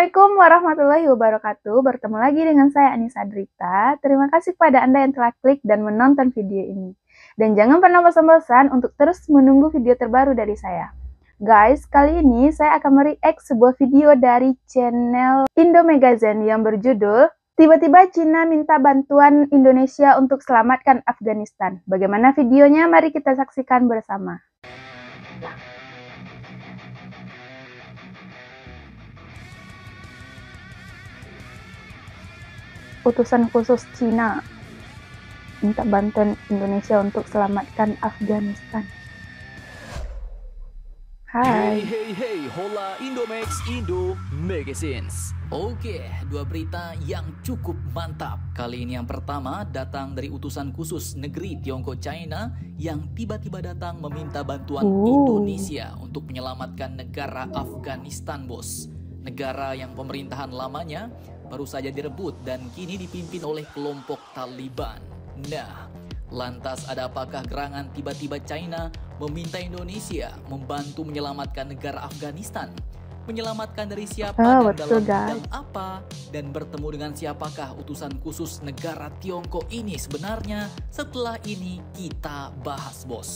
Assalamualaikum warahmatullahi wabarakatuh. Bertemu lagi dengan saya Anissa Drita. Terima kasih kepada Anda yang telah klik dan menonton video ini. Dan jangan pernah bosan-bosan untuk terus menunggu video terbaru dari saya. Guys, kali ini saya akan mereact sebuah video dari channel Indo Magazine yang berjudul Tiba-tiba Cina minta bantuan Indonesia untuk selamatkan Afghanistan. Bagaimana videonya? Mari kita saksikan bersama. Utusan khusus Cina minta bantuan Indonesia untuk selamatkan Afghanistan. Hai. Hey, hola Indomax Indo Magazines. Oke, dua berita yang cukup mantap. Kali ini yang pertama datang dari utusan khusus negeri Tiongkok China yang tiba-tiba datang meminta bantuan Indonesia untuk menyelamatkan negara Afghanistan, bos. Negara yang pemerintahan lamanya baru saja direbut dan kini dipimpin oleh kelompok Taliban. Nah, lantas ada apakah gerangan tiba-tiba China meminta Indonesia membantu menyelamatkan negara Afghanistan? Menyelamatkan dari siapa dan apa? Dan bertemu dengan siapakah utusan khusus negara Tiongkok ini sebenarnya? Setelah ini kita bahas, bos.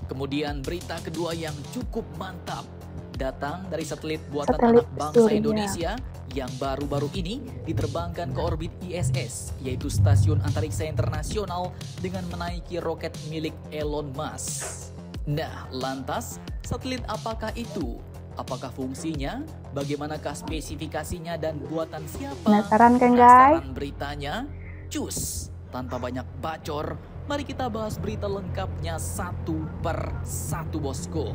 Kemudian berita kedua yang cukup mantap datang dari satelit buatan anak bangsa Indonesia yang baru-baru ini diterbangkan ke orbit ISS, yaitu Stasiun Antariksa Internasional dengan menaiki roket milik Elon Musk. Nah, lantas satelit apakah itu? Apakah fungsinya? Bagaimanakah spesifikasinya dan buatan siapa? Penasaran kan, guys? Penasaran beritanya? Cus! Tanpa banyak bacor, mari kita bahas berita lengkapnya satu per satu, bosku.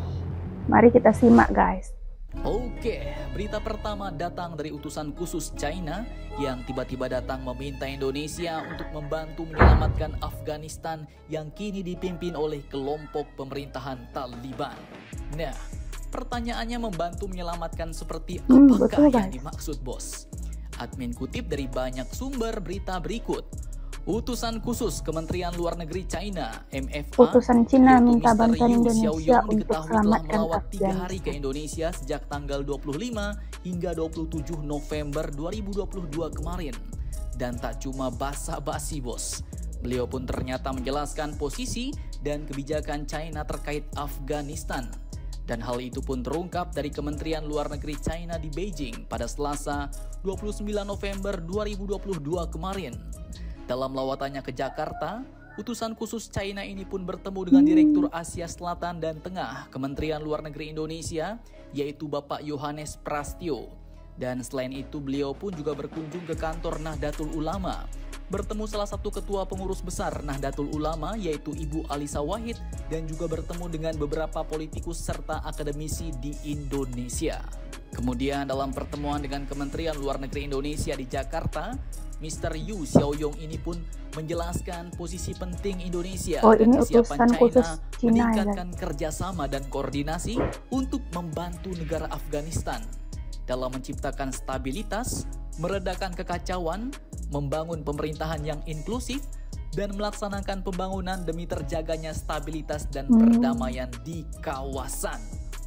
Mari kita simak, guys. Oke, berita pertama datang dari utusan khusus China yang tiba-tiba datang meminta Indonesia untuk membantu menyelamatkan Afghanistan yang kini dipimpin oleh kelompok pemerintahan Taliban. Nah, pertanyaannya membantu menyelamatkan seperti apakah yang dimaksud, bos? Admin kutip dari banyak sumber berita berikut. Utusan khusus Kementerian Luar Negeri China, MFA, utusan Cina minta bantuan Indonesia untuk selamatkan melawat 3 hari ke Indonesia sejak tanggal 25 hingga 27 November 2022 kemarin. Dan tak cuma basa-basi, bos. Beliau pun ternyata menjelaskan posisi dan kebijakan China terkait Afghanistan. Dan hal itu pun terungkap dari Kementerian Luar Negeri China di Beijing pada Selasa 29 November 2022 kemarin. Dalam lawatannya ke Jakarta, utusan khusus China ini pun bertemu dengan Direktur Asia Selatan dan Tengah Kementerian Luar Negeri Indonesia, yaitu Bapak Yohanes Prastyo. Dan selain itu beliau pun juga berkunjung ke kantor Nahdlatul Ulama, bertemu salah satu ketua pengurus besar Nahdlatul Ulama yaitu Ibu Alisa Wahid, dan juga bertemu dengan beberapa politikus serta akademisi di Indonesia. Kemudian dalam pertemuan dengan Kementerian Luar Negeri Indonesia di Jakarta, Mr. Yu Xiaoyong ini pun menjelaskan posisi penting Indonesia dan kesiapan China meningkatkan kerjasama dan koordinasi untuk membantu negara Afghanistan dalam menciptakan stabilitas, meredakan kekacauan, membangun pemerintahan yang inklusif, dan melaksanakan pembangunan demi terjaganya stabilitas dan perdamaian di kawasan.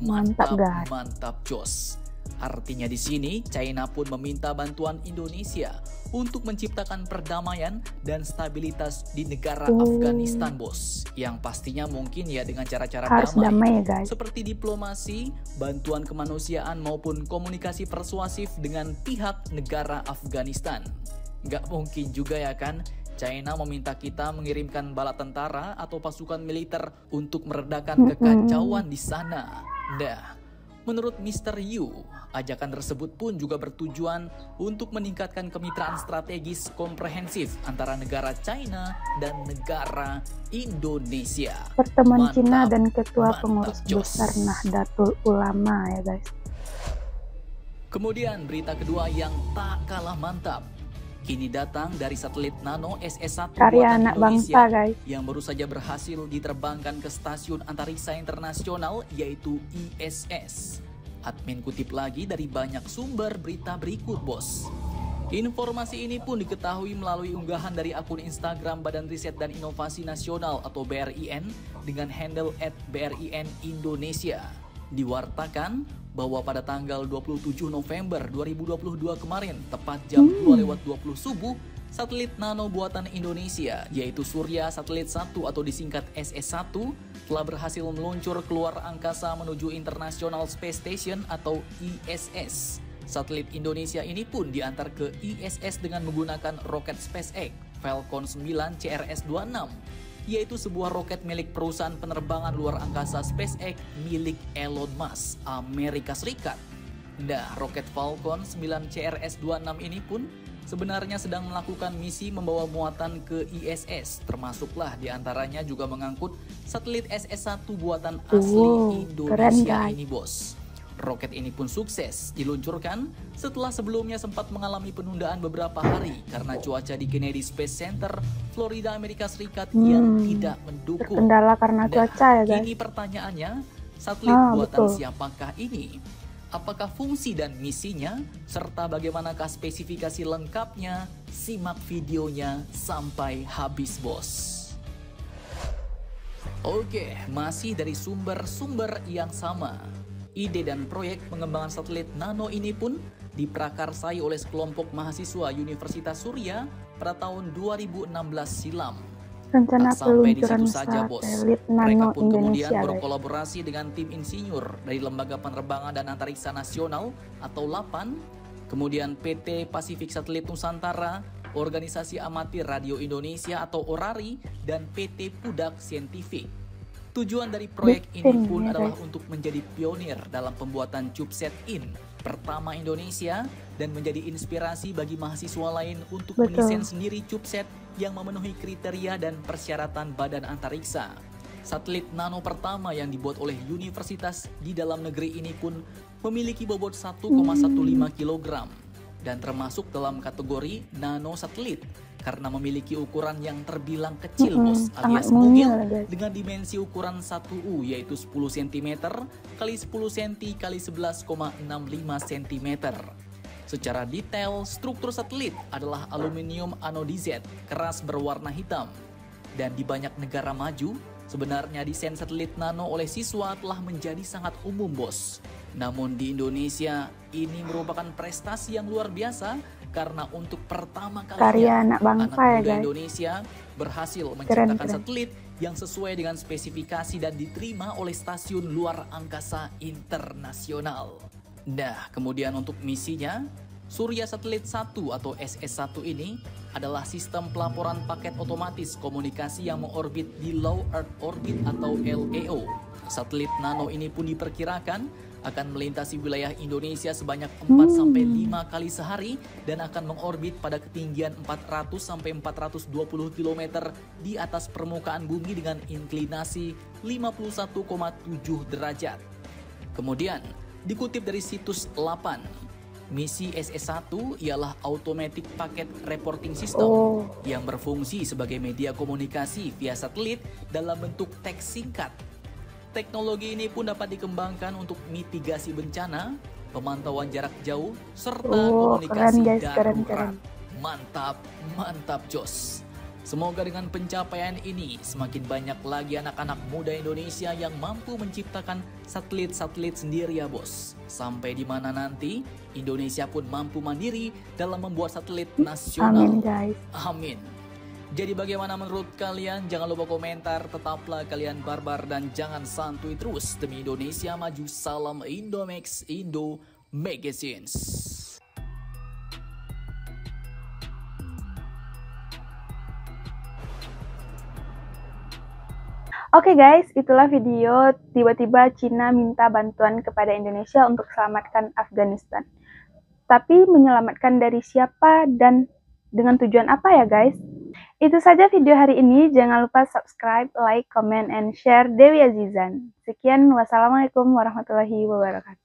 Mantap, Jos. Artinya di sini China pun meminta bantuan Indonesia untuk menciptakan perdamaian dan stabilitas di negara Afghanistan, bos. Yang pastinya mungkin ya dengan cara-cara damai ya, guys. Seperti diplomasi, bantuan kemanusiaan maupun komunikasi persuasif dengan pihak negara Afghanistan. Nggak mungkin juga ya kan China meminta kita mengirimkan bala tentara atau pasukan militer untuk meredakan kekacauan di sana. Nah, menurut Mr. Yu, ajakan tersebut pun juga bertujuan untuk meningkatkan kemitraan strategis komprehensif antara negara China dan negara Indonesia. Pertemuan Cina dan Ketua Pengurus Besar Nahdlatul Ulama ya, guys. Kemudian berita kedua yang tak kalah mantap. Kini datang dari satelit Nano SS-1 karya buatan anak Indonesia bangsa, guys, yang baru saja berhasil diterbangkan ke Stasiun Antariksa Internasional yaitu ISS. Admin kutip lagi dari banyak sumber berita berikut, bos. Informasi ini pun diketahui melalui unggahan dari akun Instagram Badan Riset dan Inovasi Nasional atau BRIN dengan handle @BRIN Indonesia. Diwartakan, bahwa pada tanggal 27 November 2022 kemarin, tepat jam 2:20 subuh, satelit nano buatan Indonesia, yaitu Surya Satelit 1 atau disingkat SS1, telah berhasil meluncur keluar angkasa menuju International Space Station atau ISS. Satelit Indonesia ini pun diantar ke ISS dengan menggunakan roket SpaceX Falcon 9 CRS-26, yaitu sebuah roket milik perusahaan penerbangan luar angkasa SpaceX milik Elon Musk, Amerika Serikat. Nah, roket Falcon 9 CRS-26 ini pun sebenarnya sedang melakukan misi membawa muatan ke ISS, termasuklah diantaranya juga mengangkut satelit SS1 buatan asli Indonesia ini, bos. Roket ini pun sukses diluncurkan setelah sebelumnya sempat mengalami penundaan beberapa hari karena cuaca di Kennedy Space Center, Florida, Amerika Serikat yang tidak mendukung. Terkendala karena cuaca ya guys. Ini pertanyaannya, satelit buatan siapakah ini? Apakah fungsi dan misinya? Serta bagaimanakah spesifikasi lengkapnya? Simak videonya sampai habis, bos. Oke, masih dari sumber-sumber yang sama. Ide dan proyek pengembangan satelit nano ini pun diprakarsai oleh sekelompok mahasiswa Universitas Surya pada tahun 2016 silam. Rencana sampai di peluncuran situ saja, bos. satelit Mereka nano pun kemudian Indonesia, berkolaborasi dengan tim insinyur dari Lembaga Penerbangan dan Antariksa Nasional atau LAPAN, kemudian PT Pasifik Satelit Nusantara, Organisasi Amatir Radio Indonesia atau ORARI, dan PT Pudak Scientific. Tujuan dari proyek ini pun adalah untuk menjadi pionir dalam pembuatan CubeSat-in pertama Indonesia dan menjadi inspirasi bagi mahasiswa lain untuk mendesain sendiri CubeSat yang memenuhi kriteria dan persyaratan Badan Antariksa. Satelit nano pertama yang dibuat oleh universitas di dalam negeri ini pun memiliki bobot 1,15 kg dan termasuk dalam kategori nano satelit karena memiliki ukuran yang terbilang kecil, bos, alias mungil dengan dimensi ukuran 1U yaitu 10 cm kali 10 cm kali 11,65 cm. Secara detail, struktur satelit adalah aluminium anodized keras berwarna hitam. Dan di banyak negara maju, sebenarnya desain satelit nano oleh siswa telah menjadi sangat umum, bos. Namun di Indonesia, ini merupakan prestasi yang luar biasa karena untuk pertama kalinya anak muda Indonesia berhasil menciptakan satelit yang sesuai dengan spesifikasi dan diterima oleh stasiun luar angkasa internasional. Nah, kemudian untuk misinya, Surya Satelit 1 atau SS1 ini adalah sistem pelaporan paket otomatis komunikasi yang mengorbit di Low Earth Orbit atau LEO. Satelit nano ini pun diperkirakan akan melintasi wilayah Indonesia sebanyak 4-5 kali sehari dan akan mengorbit pada ketinggian 400-420 km di atas permukaan bumi dengan inklinasi 51,7 derajat. Kemudian, dikutip dari situs LAPAN, misi SS1 ialah Automatic Packet Reporting System yang berfungsi sebagai media komunikasi via satelit dalam bentuk teks singkat. Teknologi ini pun dapat dikembangkan untuk mitigasi bencana, pemantauan jarak jauh, serta komunikasi darurat. Mantap jos. Semoga dengan pencapaian ini semakin banyak lagi anak-anak muda Indonesia yang mampu menciptakan satelit-satelit sendiri ya, bos. Sampai di mana nanti Indonesia pun mampu mandiri dalam membuat satelit nasional. Amin, guys. Amin. Jadi bagaimana menurut kalian? Jangan lupa komentar, tetaplah kalian barbar dan jangan santuy terus. Demi Indonesia maju, salam Indomax, Indo Magazines. Oke guys, itulah video tiba-tiba Cina minta bantuan kepada Indonesia untuk selamatkan Afghanistan. Tapi menyelamatkan dari siapa dan dengan tujuan apa ya guys? Itu saja video hari ini. Jangan lupa subscribe, like, comment, and share. Dewi Azizan. Sekian, wassalamualaikum warahmatullahi wabarakatuh.